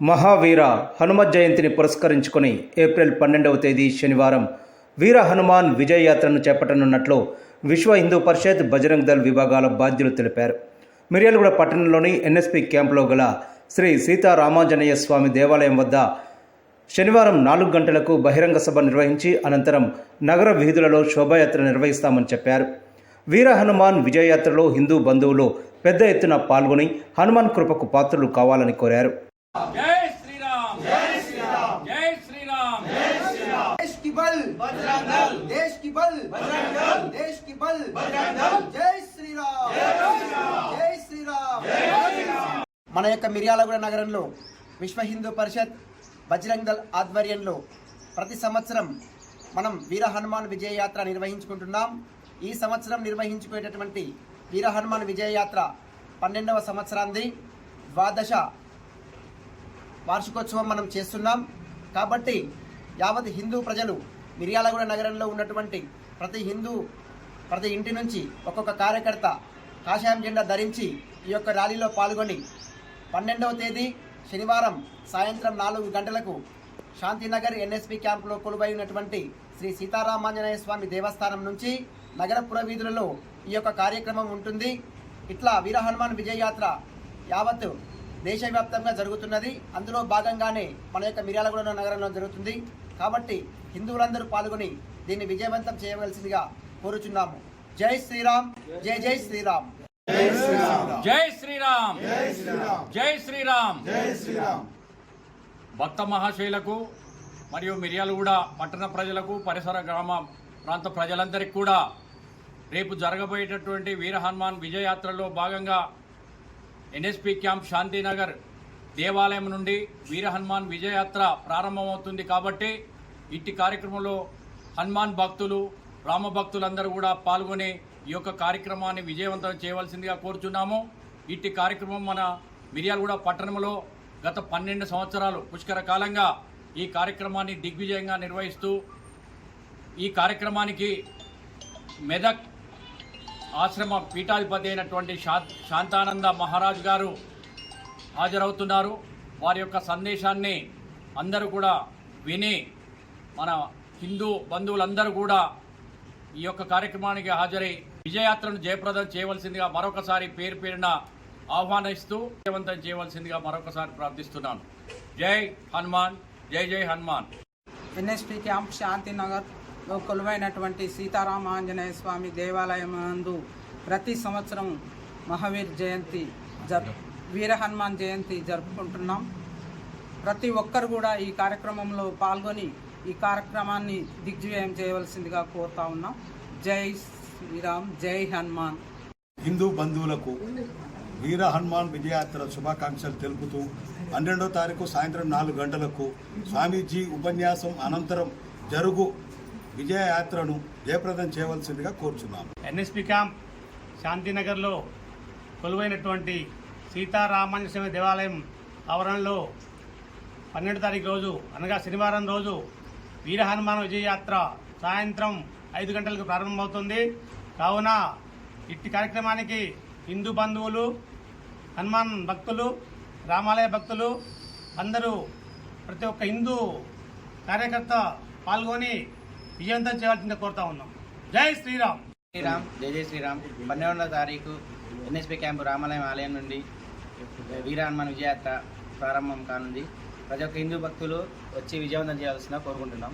మహావీర హనుమత్ జయంతిని పురస్కరించుకొని ఏప్రిల్ 12వ తేదీ శనివారం వీర హనుమాన్ విజయ యాత్రను చేపట్టనున్నట్లు విశ్వ హిందూ పరిషత్ బజరంగ్ దళ్ విభాగాల బాధ్యులు తెలిపారు. మిర్యాలగూడ పట్టణంలోని ఎన్ఎస్పి క్యాంపులో గల శ్రీ సీతారామాంజనేయ స్వామి దేవాలయం వద్ద శనివారం 4 గంటలకు బహిరంగ సభ నిర్వహించి అనంతరం నగర వీధులలో శోభాయాత్ర నిర్వహిస్తామని చెప్పారు. వీర హనుమాన్ విజయయాత్రలో హిందూ బంధువులు పెద్ద ఎత్తున పాల్గొని హనుమాన్ కృపకు పాత్రులు కావాలని కోరారు. जय श्री राम, जय श्री राम, जय श्री राम, जय श्री राम। देश की बल बजरंग दल, देश की बल बजरंग दल, देश की बल बजरंग दल। जय श्री राम, जय श्री राम, जय श्री राम, जय श्री राम। మన యొక్క మిర్యాలగూడ నగరంలో విశ్వ హిందూ పరిషత్ బజరంగ్ దళ్ ఆధ్వర్యంలో ప్రతి సంవత్సరం మనం వీర హనుమాన్ విజయ యాత్ర నిర్వహించుకుంటున్నాం. ఈ సంవత్సరం నిర్వహించుకునేటటువంటి వీర హనుమాన్ విజయ యాత్ర 12వ సంవత్సరాన్ని ద్వాదశ వార్షికోత్సవం మనం చేస్తున్నాం. కాబట్టి యావత్ హిందూ ప్రజలు మిర్యాలగూడ నగరంలో ఉన్నటువంటి ప్రతి ఇంటి నుంచి ఒక్కొక్క కార్యకర్త కాషాయం జెండా ధరించి ఈ యొక్క ర్యాలీలో పాల్గొని 12వ తేదీ శనివారం సాయంత్రం 4 గంటలకు శాంతినగర్ ఎన్ఎస్పి క్యాంపులో కొలువై ఉన్నటువంటి శ్రీ సీతారామాంజనేయ స్వామి దేవస్థానం నుంచి నగర పురవీధులలో ఈ యొక్క కార్యక్రమం ఉంటుంది. ఇట్లా వీర హనుమాన్ విజయ యాత్ర యావత్ దేశవ్యాప్తంగా జరుగుతున్నది. అందులో భాగంగానే మన యొక్క మిర్యాలగూడ నగరంలో జరుగుతుంది. కాబట్టి హిందువులందరూ పాల్గొని దీన్ని విజయవంతం చేయవలసిందిగా కోరుచున్నాము. జై శ్రీరామ్, జై జై శ్రీరామ్, जय श्री राम, जय श्री राम, जय श्री राम, जय श्री राम। భక్త మహాశైలకు మరియు మిర్యాలగూడ పట్టణ ప్రజలకు పరిసర గ్రామ ప్రాంత ప్రజలందరికీ కూడా రేపు జరగబోయేటటువంటి వీర హనుమాన్ విజయయాత్రలో భాగంగా ఎన్ఎస్పి క్యాంప్ శాంతినగర్ దేవాలయం నుండి వీర హనుమాన్ విజయయాత్ర ప్రారంభమవుతుంది. కాబట్టి ఇట్టి కార్యక్రమంలో హనుమాన్ భక్తులు రామ భక్తులందరూ కూడా పాల్గొని ఈ యొక్క కార్యక్రమాన్ని విజయవంతం చేయవలసిందిగా కోరుచున్నాము. ఇట్టి కార్యక్రమం మన మిర్యాలగూడ పట్టణంలో గత 12 సంవత్సరాలు పుష్కర కాలంగా ఈ కార్యక్రమాన్ని దిగ్విజయంగా నిర్వహిస్తూ ఈ కార్యక్రమానికి మెదక్ ఆశ్రమ పీఠాధిపతి అయినటువంటి శాంతానంద మహారాజ్ గారు హాజరవుతున్నారు. వారి యొక్క సందేశాన్ని అందరూ కూడా విని మన హిందూ బంధువులందరూ కూడా ఈ యొక్క కార్యక్రమానికి హాజరై విజయయాత్రను జయప్రదం చేయవలసిందిగా మరొకసారి పేరున ఆహ్వానిస్తూ విజయవంతం చేయవలసిందిగా మరొకసారి ప్రార్థిస్తున్నాను. జై హనుమాన్, జై జై హనుమాన్. ఎన్ఎస్పి క్యాంప్ శాంతినగర్లో కొలువైనటువంటి సీతారామాంజనేయ స్వామి దేవాలయం నందు ప్రతి సంవత్సరం మహావీర్ జయంతి వీర హనుమాన్ జయంతి జరుపుకుంటున్నాం. ప్రతి ఒక్కరు కూడా ఈ కార్యక్రమంలో పాల్గొని ఈ కార్యక్రమాన్ని దిగ్విజయం చేయవలసిందిగా కోరుతా ఉన్నాం. జై శ్రీరామ్, జై హనుమాన్. హిందూ బంధువులకు వీర హనుమాన్ విజయయాత్ర శుభాకాంక్షలు తెలుపుతూ 12వ తారీఖు సాయంత్రం 4 గంటలకు స్వామీజీ ఉపన్యాసం అనంతరం జరుగు విజయయాత్రను జయప్రదం చేయవలసిందిగా కోరుచున్నాము. ఎన్ఎస్పి క్యాంప్ శాంతినగర్లో కొలువైనటువంటి సీతారామాంజనేయ స్వామి దేవాలయం ఆవరణలో 12వ తారీఖు రోజు అనగా శనివారం రోజు వీర హనుమాన్ విజయయాత్ర సాయంత్రం 5 గంటలకు ప్రారంభమవుతుంది. కావున ఇట్టి కార్యక్రమానికి హిందూ బంధువులు, హనుమాన్ భక్తులు, రామాలయ భక్తులు అందరూ ప్రతి ఒక్క హిందూ కార్యకర్త పాల్గొని విజయవంతం చేయవలసిందిగా కోరుతా ఉన్నాం. జై శ్రీరామ్, శ్రీరామ్, జై జై శ్రీరామ్. 12వ తారీఖు ఎన్ఎస్పి క్యాంపు రామాలయం ఆలయం నుండి వీర హనుమాన్ విజయయాత్ర ప్రారంభం కానుంది. ప్రతి ఒక్క హిందూ భక్తులు వచ్చి విజయవంతం చేయాల్సిందిగా కోరుకుంటున్నాం.